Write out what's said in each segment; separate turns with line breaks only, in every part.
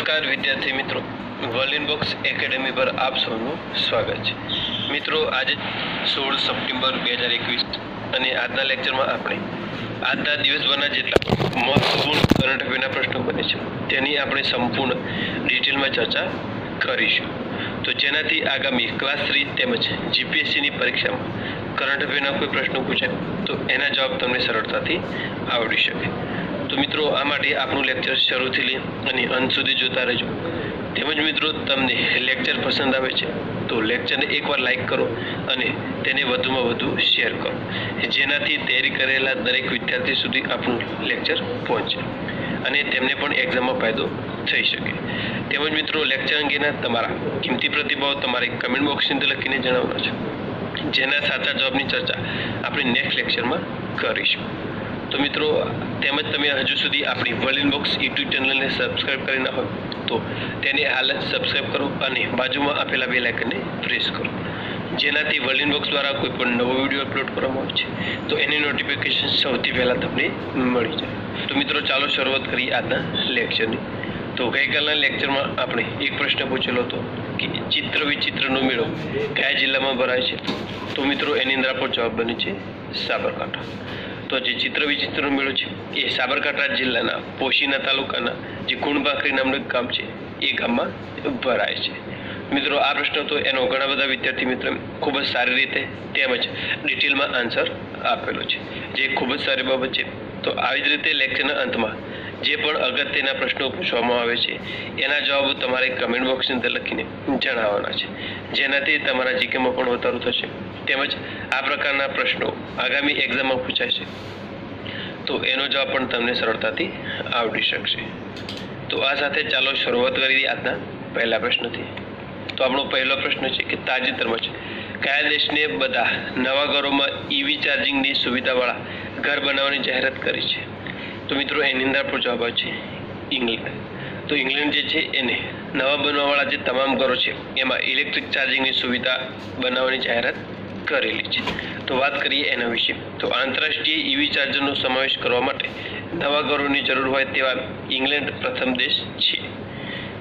નમસ્કાર વિદ્યાર્થી મિત્રો, વર્લિન બોક્સ એકેડેમી પર આપ સૌનું સ્વાગત છે। મિત્રો આજે 16 સપ્ટેમ્બર 2021 અને આજના લેક્ચરમાં આપણે આજના દિવસભરના જેટલા મહત્વપૂર્ણ કરંટ અફેરના પ્રશ્નો બને છે તેની આપણે સંપૂર્ણ ડિટેલમાં ચર્ચા કરીશું। તો જેનાથી આગામી ક્લાસ 3 તેમજ જીપીએસસીની પરીક્ષામાં કરંટ અફેરના કોઈ પ્રશ્નો પૂછાય તો એના જવાબ તમને સરળતાથી આવડી શકે। તો મિત્રો આ માટે આપણું લેક્ચર શરૂથી લઈ અને અંત સુધી જોતા રહેજો। તેમજ મિત્રો તમને લેક્ચર પસંદ આવે છે તો લેક્ચરને એકવાર લાઈક કરો અને તેને વધુમાં વધુ શેર કરો, જેનાથી તૈયારી કરેલા દરેક વિદ્યાર્થી સુધી આપણું લેક્ચર પહોંચે અને તેમને પણ એક્ઝામમાં ફાયદો થઈ શકે। તેમજ મિત્રો લેક્ચર અંગેના તમારા કિંમતી પ્રતિભાવો તમારે કમેન્ટ બોક્સની અંદર લખીને જણાવવાનો છે, જેના સાચા જવાબની ચર્ચા આપણે નેક્સ્ટ લેક્ચરમાં કરીશું। તો મિત્રો તેમજ તમે હજુ સુધી આપણી વર્લિન બોક્સ યુટ્યુબ ચેનલને સબસ્ક્રાઇબ કરી ના હોય તો તેને હાલ જ સબસ્ક્રાઇબ કરો અને બાજુમાં આપેલા બેલ આઇકનને પ્રેસ કરો, જેનાથી વર્લિન બોક્સ દ્વારા કોઈ પણ નવો વિડીયો અપલોડ કરવામાં આવે છે તો એની નોટિફિકેશન સૌથી પહેલાં તમને મળી જાય। તો મિત્રો ચાલો શરૂઆત કરીએ આજના લેક્ચરની। તો ગઈકાલના લેક્ચરમાં આપણે એક પ્રશ્ન પૂછેલો હતો કે ચિત્ર વિચિત્રનો મેળો કયા જિલ્લામાં ભરાય છે? તો મિત્રો એની અંદર આપણો જવાબ બને છે સાબરકાંઠા। તો જે ચિત્ર વિચિત્રનો મેળો છે એ સાબરકાંઠા જિલ્લાના પોશીના તાલુકાના જે કુણભાખરી નામનું ગામ છે એ ગામમાં ભરાય છે। મિત્રો આ પ્રશ્ન તો એનો ઘણા બધા વિદ્યાર્થી મિત્રો ખૂબ જ સારી રીતે તેમજ ડિટેલમાં આન્સર આપેલો છે, જે ખૂબ જ સારી બાબત છે। તો આવી જ રીતે લેક્ચરના અંતમાં જે પણ અગત્યના પ્રશ્નો પૂછવામાં આવે છે એના જવાબો તમારે કમેન્ટ બોક્સની અંદર લખીને જણાવવાના છે, જેનાથી તમારા જીકેમાં પણ વધારો થશે તેમજ આ પ્રકારના પ્રશ્નો આગામી એક્ઝામમાં પૂછાય છે તો એનો જવાબ પણ તમને સરળતાથી આવડી શકશે। તો આ સાથે ચાલો શરૂઆત કરીએ આજના પહેલા પ્રશ્નથી। તો આપણો પહેલો પ્રશ્ન છે કે તાજેતરમાં જ કયા દેશને બધા નવા ઘરોમાં ઈવી ચાર્જિંગની સુવિધાવાળા ઘર બનાવવાની જાહેરાત કરી છે? તો મિત્રો એની અંદર આપણો જવાબ છે ઇંગ્લેન્ડ। તો ઇંગ્લેન્ડ જે છે એને નવા બનવાવાળા જે તમામ ઘરો છે એમાં ઇલેક્ટ્રિક ચાર્જિંગની સુવિધા બનાવવાની જાહેરાત કરેલી છે। તો વાત કરીએ એના વિશે, તો આંતરરાષ્ટ્રીય ઈવી ચાર્જરનો સમાવેશ કરવા માટે નવા ઘરોની જરૂર હોય તેવા ઇંગ્લેન્ડ પ્રથમ દેશ છે।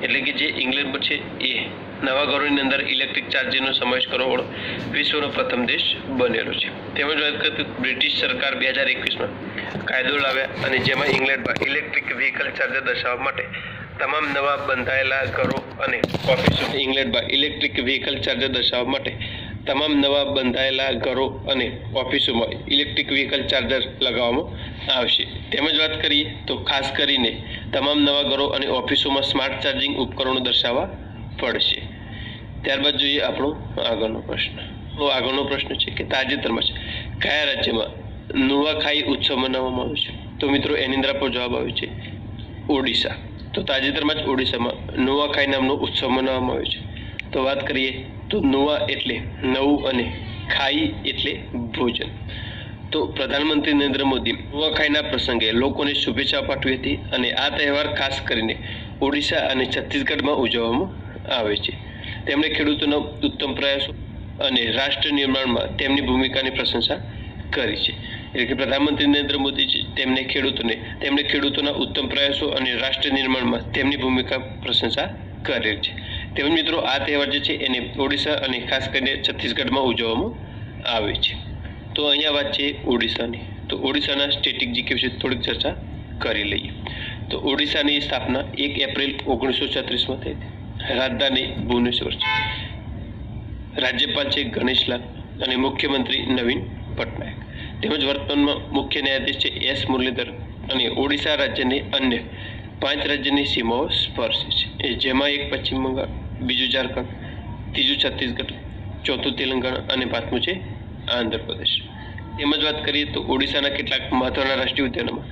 એટલે કે જે ઇંગ્લેન્ડ છે એ નવા ઘરોની અંદર ઇલેક્ટ્રિક ચાર્જરનો સમાવેશ કરવાવાળો વિશ્વનો પ્રથમ દેશ બનેલો છે। તેમજ વાત કરીએ તો બ્રિટિશ સરકાર 2021માં કાયદો લાવ્યા અને જેમાં ઇંગ્લેન્ડમાં ઇલેક્ટ્રિક વ્હીકલ ચાર્જર દર્શાવવા માટે તમામ નવા બંધાયેલા ઘરો અને ઓફિસો ઇંગ્લેન્ડમાં ઇલેક્ટ્રિક વ્હીકલ ચાર્જર દર્શાવવા માટે તમામ નવા બંધાયેલા ઘરો અને ઓફિસોમાં ઇલેક્ટ્રિક વ્હીકલ ચાર્જર લગાવવામાં આવશે। તેમજ વાત કરીએ તો ખાસ કરીને તમામ નવા ઘરો અને ઓફિસોમાં સ્માર્ટ ચાર્જિંગ ઉપકરણો દર્શાવવા પડશે। ત્યારબાદ જોઈએ આપણો આગળનો પ્રશ્ન। તો આગળનો પ્રશ્ન છે કે તાજેતરમાં જ કયા રાજ્યમાં નુઆખાઈ ઉત્સવ મનાવવામાં આવે છે? તો મિત્રો એની અંદર આપણો જવાબ આવે છે ઓડિશા। તો તાજેતરમાં જ ઓડિશામાં નુઆખાઈ નામનો ઉત્સવ મનાવવામાં આવે છે। તો વાત કરીએ તો નુઆ એટલે નવું અને ખાઈ એટલે ભોજન। તો પ્રધાનમંત્રી નરેન્દ્ર મોદી નુઆખાઈના પ્રસંગે લોકોને શુભેચ્છા પાઠવી હતી અને આ તહેવાર ખાસ કરીને ઓડિશા અને છત્તીસગઢમાં ઉજવવામાં આવે છે। તેમણે ખેડૂતોના ઉત્તમ પ્રયાસો અને રાષ્ટ્ર નિર્માણમાં તેમની ભૂમિકાની પ્રશંસા કરી છે। એટલે કે પ્રધાનમંત્રી નરેન્દ્ર મોદી છે તેમણે ખેડૂતોના ઉત્તમ પ્રયાસો અને રાષ્ટ્ર નિર્માણમાં તેમની ભૂમિકા પ્રશંસા કરેલ છે। તેમજ મિત્રો આ તહેવાર જે છે એને ઓડિશા અને ખાસ કરીને છત્તીસગઢમાં ઉજવવામાં આવે છે। તો અહીંયા વાત છે ઓડિશાની। તો ઓડિશાના સ્ટેટિક જીકે વિશે થોડીક ચર્ચા કરી લઈએ। તો ઓડિશાની સ્થાપના 1 એપ્રિલ 1936માં થઈ હતી। રાજધાની ભુવનેશ્વર છે। રાજ્યપાલ છે ગણેશલાલ અને મુખ્યમંત્રી નવીન પટનાયક। તેમજ વર્તમાનમાં મુખ્ય ન્યાયાધીશ છે એસ મુરલીધર અને ઓડિશા રાજ્યની અન્ય 5 રાજ્યની સીમાઓ સ્પર્શે છે, જેમાં એક પશ્ચિમ બંગાળ, બીજું ઝારખંડ, ત્રીજું છત્તીસગઢ, ચોથું તેલંગાણા અને પાંચમું છે આંધ્રપ્રદેશ। તેમજ વાત કરીએ તો ઓડિશાના કેટલાક મહત્વના રાષ્ટ્રીય ઉદ્યાનોમાં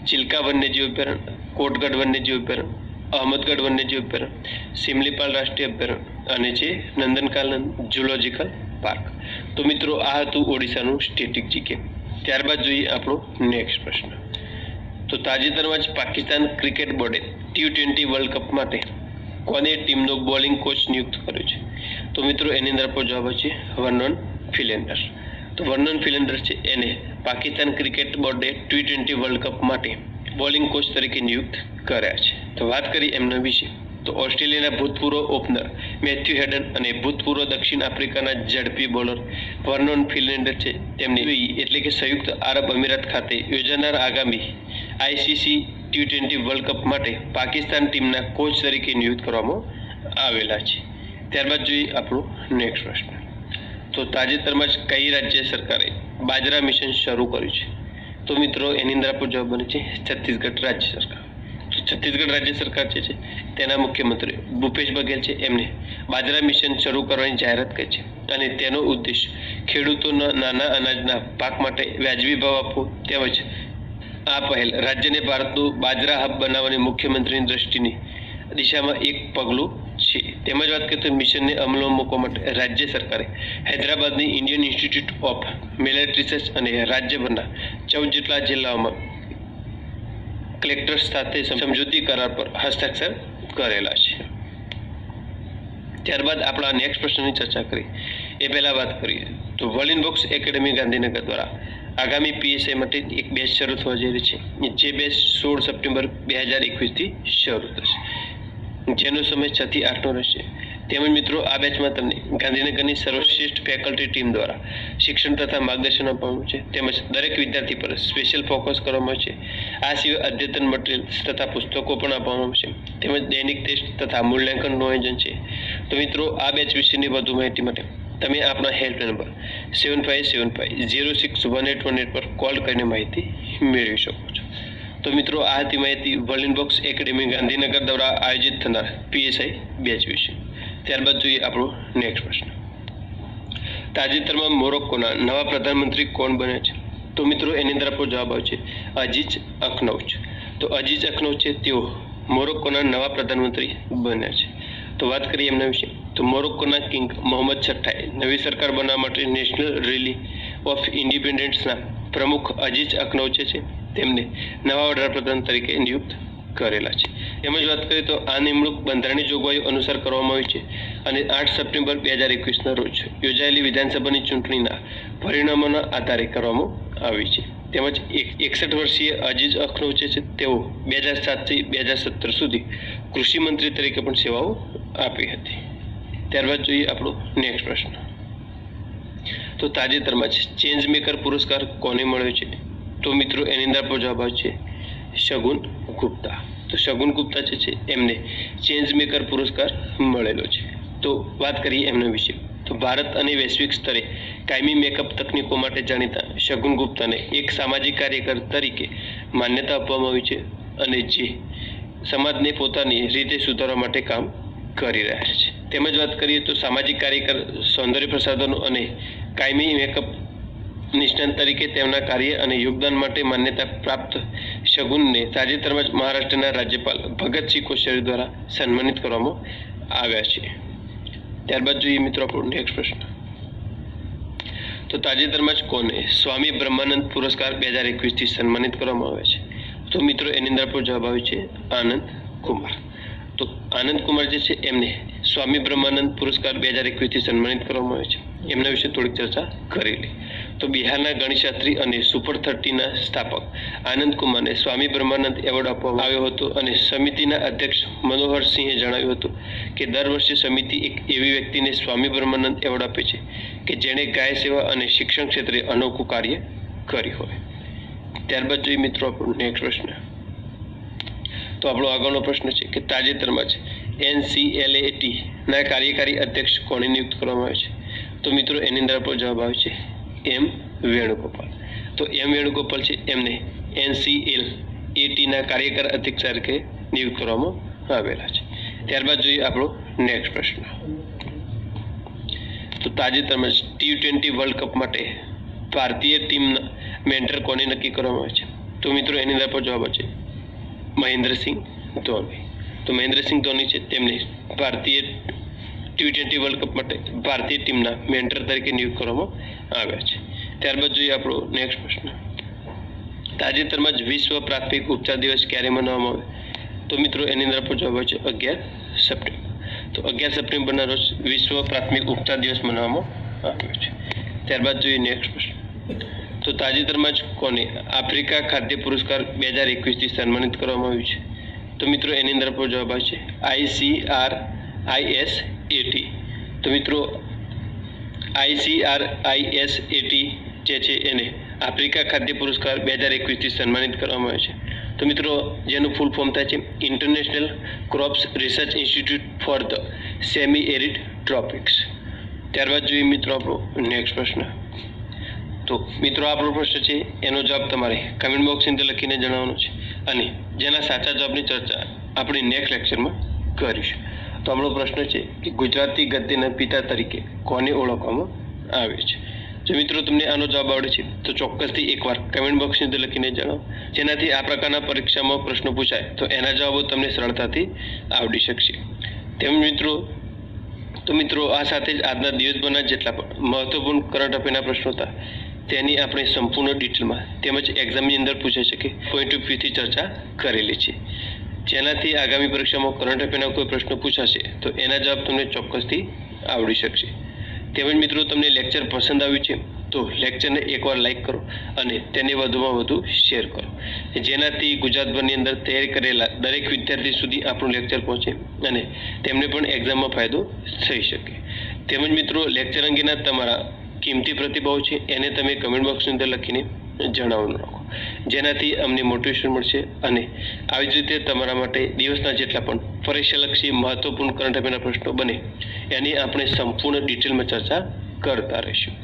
ચિલ્કા વન્યજીવ અભયારણ્ય, કોટગઢ વન્યજીવ અભયારણ્ય, અહમદગઢ વન્યજીવ અભયારણ્ય, સિમલીપાલ રાષ્ટ્રીય અભયારણ્ય અને છે નંદનકાનન ઝૂલોજિકલ પાર્ક। તો મિત્રો આ હતું ઓડિશાનું સ્ટેટિક જીકે। ત્યારબાદ જોઈએ આપણો નેક્સ્ટ પ્રશ્ન। તો તાજેતરમાં જ પાકિસ્તાન ક્રિકેટ બોર્ડે T20 વર્લ્ડ કપ માટે કોને ટીમનો બોલિંગ કોચ નિયુક્ત કર્યો છે? તો મિત્રો એની અંદર આપણો જવાબ છે વર્નન ફિલેન્ડર। તો વર્નન ફિલેન્ડર છે એને પાકિસ્તાન ક્રિકેટ બોર્ડે T20 વર્લ્ડ કપ માટે બોલિંગ કોચ તરીકે નિયુક્ત કર્યા છે। તો વાત કરી એમના વિશે, તો ઓસ્ટ્રેલિયાના ભૂતપૂર્વ ઓપનર મેથ્યુ હેડન અને ભૂતપૂર્વ દક્ષિણ આફ્રિકાના ઝડપી બોલર વર્નોન ફિલિન્ડર છે તેમની એટલે કે સંયુક્ત આરબ અમીરાત ખાતે યોજાનાર આગામી આઈસીસી T20 વર્લ્ડ કપ માટે પાકિસ્તાન ટીમના કોચ તરીકે નિયુક્ત કરવામાં આવેલા છે. ત્યારબાદ જોઈએ આપણો નેક્સ્ટ પ્રશ્ન. તો તાજેતરમાં જ કઈ રાજ્ય સરકારે બાજરા મિશન શરૂ કર્યું છે? તો મિત્રો એની અંદર આપણો જવાબ બને છે છત્તીસગઢ રાજ્ય સરકાર. છત્તીસગઢ રાજ્ય સરકાર જે છે તેના મુખ્યમંત્રી ભૂપેશ બઘેલ છે એમને બાજરા મિશન શરૂ કરવાની જાહેરાત કરી છે અને તેનો ઉદ્દેશ ખેડૂતોના નાના અનાજના પાક માટે વ્યાજબી ભાવ આપવો તેમજ આ પહેલ રાજ્યને ભારતનું બાજરા હબ બનાવવાની મુખ્યમંત્રીની દ્રષ્ટિની દિશામાં એક પગલું છે. તેમજ વાત કરીએ તો મિશનને અમલમાં મૂકવા માટે રાજ્ય સરકારે હૈદરાબાદની Indian institute of millet research અને રાજ્યભરના 14 જેટલા જિલ્લાઓમાં કલેક્ટર્સ સાથે સમજૂતી કરાર પર હસ્તાક્ષર કરેલા છે. ત્યારબાદ આપણા નેક્સ્ટ પ્રશ્નની ચર્ચા કરી એ પહેલા વાત કરીએ તો વર્લ્ડ બોક્સ એકેડેમી ગાંધીનગર દ્વારા આગામી પીએસઆઈ માટે એક બેચ શરૂ થવા જઈ રહી છે, જે બેચ 16 સપ્ટેમ્બર 2021થી શરૂ થશે, જેનો સમય 6 થી 8નો રહેશે. તેમજ મિત્રો આ બેચમાં તમને ગાંધીનગરની સર્વશ્રેષ્ઠ ફેકલ્ટી ટીમ દ્વારા શિક્ષણ તથા માર્ગદર્શન આપવામાં છે તેમજ દરેક વિદ્યાર્થી પર સ્પેશિયલ ફોકસ કરવામાં આવે છે. આ સિવાય અદ્યતન મટીરિયલ તથા પુસ્તકો પણ આપવામાં આવશે તેમજ દૈનિક ટેસ્ટ તથા મૂલ્યાંકનનું આયોજન છે. તો મિત્રો આ બેચ વિશેની વધુ માહિતી માટે તમે આપણા હેલ્પલાઇન નંબર 7575061818 પર કોલ કરીને માહિતી મેળવી શકો છો. તો મિત્રો આ હતી માહિતી વર્લ્ડ બોક્સ એકેડેમી ગાંધીનગર દ્વારા આયોજિત થનાર પીએસઆઈ બેચ વિશે. ત્યારબાદ જોઈએ આપણો નેક્સ્ટ પ્રશ્ન. તાજેતરમાં મોરોક્કોના નવા પ્રધાનમંત્રી કોણ બન્યા છે? તો મિત્રો એની અંદર આપણો જવાબ આવે છે અઝીઝ અકનૌચ. તો અઝીઝ અકનૌચ છે તેઓ મોરોક્કોના નવા પ્રધાનમંત્રી બન્યા છે. તો વાત કરીએ એમના વિશે તો મોરોક્કોના કિંગ મોહમ્મદ છઠ્ઠાએ નવી સરકાર બનાવવા માટે નેશનલ રેલી ઓફ ઇન્ડિપેન્ડન્સના પ્રમુખ અઝીઝ અકનૌચે છે તેમને નવા વડાપ્રધાન તરીકે નિયુક્ત કરેલા છે. એમ જ વાત કરીએ તો આ નિમણૂક બંધારણીય જોગવાઈઓ અનુસાર કરવામાં આવી છે અને 8 સપ્ટેમ્બર 2021ના રોજ યોજાયેલી વિધાનસભાની ચૂંટણીના પરિણામોના આધારે કરવામાં આવી છે. તેમજ 61 વર્ષીય અઝીઝ અકનૌચે છે તેઓ 2007 થી 2017 સુધી કૃષિ મંત્રી તરીકે પણ સેવાઓ આપી હતી. ત્યારબાદ જોઈએ આપણો નેક્સ્ટ પ્રશ્ન. તો તાજેતરમાં જ ચેન્જ મેકર પુરસ્કાર કોને મળ્યો છે? તો મિત્રો એની અંદર આપણો જવાબ આવે છે શગુન ગુપ્તા. તો શગુન ગુપ્તા જે છે એમને ચેન્જ મેકર પુરસ્કાર મળેલો છે. તો વાત કરીએ એમના વિશે તો ભારત અને વૈશ્વિક સ્તરે કાયમી મેકઅપ તકનીકો માટે જાણીતા શગુન ગુપ્તાને એક સામાજિક કાર્યકર તરીકે માન્યતા આપવામાં આવી છે અને જે સમાજને પોતાની રીતે સુધારવા માટે કામ કરી રહ્યા છે. તેમજ વાત કરીએ તો સામાજિક કાર્યકર, સૌંદર્ય પ્રસાધનો અને કાયમી મેકઅપ નિષ્ણાત તરીકે તેમના કાર્ય અને યોગદાન માટે માન્યતા પ્રાપ્ત શગુનને તાજેતરમાં જ મહારાષ્ટ્રના રાજ્યપાલ ભગતસિંહ કોશ્યારી દ્વારા સન્માનિત કરવામાં આવ્યા છે. ત્યારબાદ જોઈએ મિત્રો આપણો નેક્સ્ટ પ્રશ્ન. તો તાજેતરમાં જ કોને સ્વામી બ્રહ્માનંદ પુરસ્કાર 2021થી સન્માનિત કરવામાં આવ્યા છે? તો મિત્રો એની અંદર આપણો જવાબ આવે છે આનંદ કુમાર. તો આનંદ કુમાર જે છે એમને સ્વામી બ્રહ્માનંદ પુરસ્કાર 2021થી સન્માનિત કરવામાં આવે છે. એમના વિશે થોડીક ચર્ચા કરેલી. તો બિહારના ગણિતશાસ્ત્રી અને સુપર 30ના સ્થાપક આનંદ કુમારને સ્વામી બ્રહ્માનંદ એવોર્ડ આપવામાં આવ્યો હતો અને સમિતિના અધ્યક્ષ મનોહર સિંહે જણાવ્યું હતું કે દર વર્ષે સમિતિ એક એવી વ્યક્તિને સ્વામી બ્રહ્માનંદ એવોર્ડ આપે છે કે જેણે ગાય સેવા અને શિક્ષણ ક્ષેત્રે અનોખું કાર્ય કર્યું હોય. ત્યારબાદ જોઈએ મિત્રો આપણો નેક્સ્ટ પ્રશ્ન. તો આપણો આગળનો પ્રશ્ન છે કે તાજેતરમાં જ NCLAT ના કાર્યકારી અધ્યક્ષ કોને નિયુક્ત કરવામાં આવે છે? તો મિત્રો એની અંદર આપણો જવાબ આવે છે M વેણુગોપાલ. તો M વેણુગોપાલ છે એમને NCLAT ના કાર્યકારી અધ્યક્ષ તરીકે નિયુક્ત કરવામાં આવેલા છે. ત્યારબાદ જોઈએ આપણો નેક્સ્ટ પ્રશ્ન. તો તાજેતરમાં જ T20 વર્લ્ડ કપ માટે ભારતીય ટીમના મેન્ટર કોને નક્કી કરવામાં આવે છે? તો મિત્રો એની અંદર આપણો જવાબ છે મહેન્દ્રસિંહ ધોની. તો મહેન્દ્રસિંહ ધોની છે તેમને ભારતીય T20 વર્લ્ડ કપ માટે ભારતીય ટીમના મેન્ટર તરીકે નિયુક્ત કરવામાં આવ્યા છે. ત્યારબાદ જોઈએ આપણો નેક્સ્ટ પ્રશ્ન. તાજેતરમાં જ વિશ્વ પ્રાથમિક ઉપચાર દિવસ ક્યારે મનાવવામાં આવે? તો મિત્રો એની અંદર આપણો જવાબ છે 11 સપ્ટેમ્બર. તો 11 સપ્ટેમ્બરના રોજ વિશ્વ પ્રાથમિક ઉપચાર દિવસ મનાવવામાં આવ્યો છે. ત્યારબાદ જોઈએ નેક્સ્ટ પ્રશ્ન. તો તાજેતરમાં જ કોને આફ્રિકા ખાદ્ય પુરસ્કાર 2021થી સન્માનિત કરવામાં આવ્યું છે? તો મિત્રો એની અંદર આપણો જવાબ આવશે ICRISAT. તો મિત્રો ICRISAT જે છે એને આફ્રિકા ખાદ્ય પુરસ્કાર 2021થી સન્માનિત કરવામાં આવે છે. તો મિત્રો જેનું ફૂલ ફોર્મ થાય છે International Crops Research Institute for the Semi Arid Tropics. ત્યારબાદ જોઈએ મિત્રો આપણો નેક્સ્ટ પ્રશ્ન. તો મિત્રો આપણો પ્રશ્ન છે એનો જવાબ તમારે કમેન્ટ બોક્સની અંદર લખીને જણાવવાનો છે અને જેના સાચા જવાબની ચર્ચા આપણે નેક્સ્ટ લેક્ચરમાં કરીશું. તો આપણો પ્રશ્ન છે કે ગુજરાતી ગદ્યના પિતા તરીકે કોને ઓળખવામાં આવે છે? જો મિત્રો તમને આનો જવાબ આવડે છે તો ચોક્કસથી એકવાર કમેન્ટ બોક્સની અંદર લખીને જણાવો, જેનાથી આ પ્રકારના પરીક્ષામાં પ્રશ્નો પૂછાય તો એના જવાબો તમને સરળતાથી આવડી શકશે. તેમ મિત્રો આ સાથે જ આજના દિવસભરના જેટલા પણ મહત્વપૂર્ણ કરંટ અફેરના પ્રશ્નો હતા તેની આપણે સંપૂર્ણ ડિટેલમાં તેમજ એક્ઝામની અંદર પૂછાઈ શકે પોઈન્ટ ઓફ વ્યૂથી ચર્ચા કરેલી છે, જેનાથી આગામી પરીક્ષામાં કરંટ અફેરના કોઈ પ્રશ્નો પૂછાશે તો એના જવાબ તમને ચોક્કસથી આવડી શકશે. તેમજ મિત્રો તમને લેક્ચર પસંદ આવ્યું છે તો લેક્ચરને એકવાર લાઇક કરો અને તેને વધુમાં વધુ શેર કરો, જેનાથી ગુજરાતભરની અંદર તૈયારી કરેલા દરેક વિદ્યાર્થી સુધી આપણું લેક્ચર પહોંચે અને તેમને પણ એક્ઝામમાં ફાયદો થઈ શકે. તેમજ મિત્રો લેક્ચર અંગેના તમારા કિંમતી પ્રતિભાવ છે એને તમે કમેન્ટ બોક્સની અંદર લખીને જણાવવાનું રાખો, જેનાથી અમને મોટિવેશન મળશે અને આવી જ રીતે તમારા માટે દિવસના જેટલા પણ પરીક્ષાલક્ષી મહત્વપૂર્ણ કરંટ અફેરના પ્રશ્નો બને એની આપણે સંપૂર્ણ ડિટેલમાં ચર્ચા કરતા રહીશું.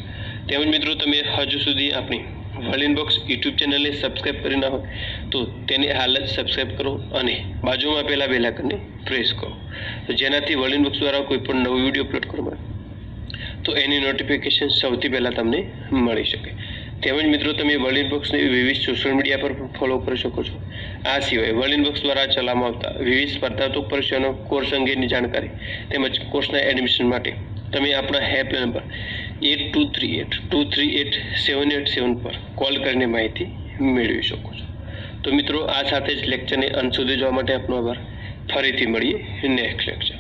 તેમજ મિત્રો તમે હજુ સુધી આપણી વર્લ્ડ ઇનબોક્સ યુટ્યુબ ચેનલને સબસ્ક્રાઈબ કરી ના હોય તો તેને હાલ જ સબસ્ક્રાઈબ કરો અને બાજુમાં આપેલા બેલ આઇકનને પ્રેસ કરો, જેનાથી વર્લ્ડ ઇનબોક્સ દ્વારા કોઈ પણ નવો વિડીયો અપલોડ કરવામાં તો એની નોટિફિકેશન સૌથી પહેલાં તમને મળી શકે. તેમજ મિત્રો તમે વર્લ્ડ ઇનબોક્સને વિવિધ સોશિયલ મીડિયા પર ફોલો કરી શકો છો. આ સિવાય વર્લ્ડ ઇનબોક્સ દ્વારા ચલાવવામાં આવતા વિવિધ સ્પર્ધાત્મક પરીક્ષાનો કોર્સ અંગેની જાણકારી તેમજ કોર્સના એડમિશન માટે તમે આપણા હેલ્પલાઇન નંબર 8238238787 પર કોલ કરીને માહિતી મેળવી શકો છો. તો મિત્રો આ સાથે જ લેક્ચરને અંત સુધી જોવા માટે આપનો આભાર. ફરીથી મળીએ નેક્સ્ટ લેક્ચર.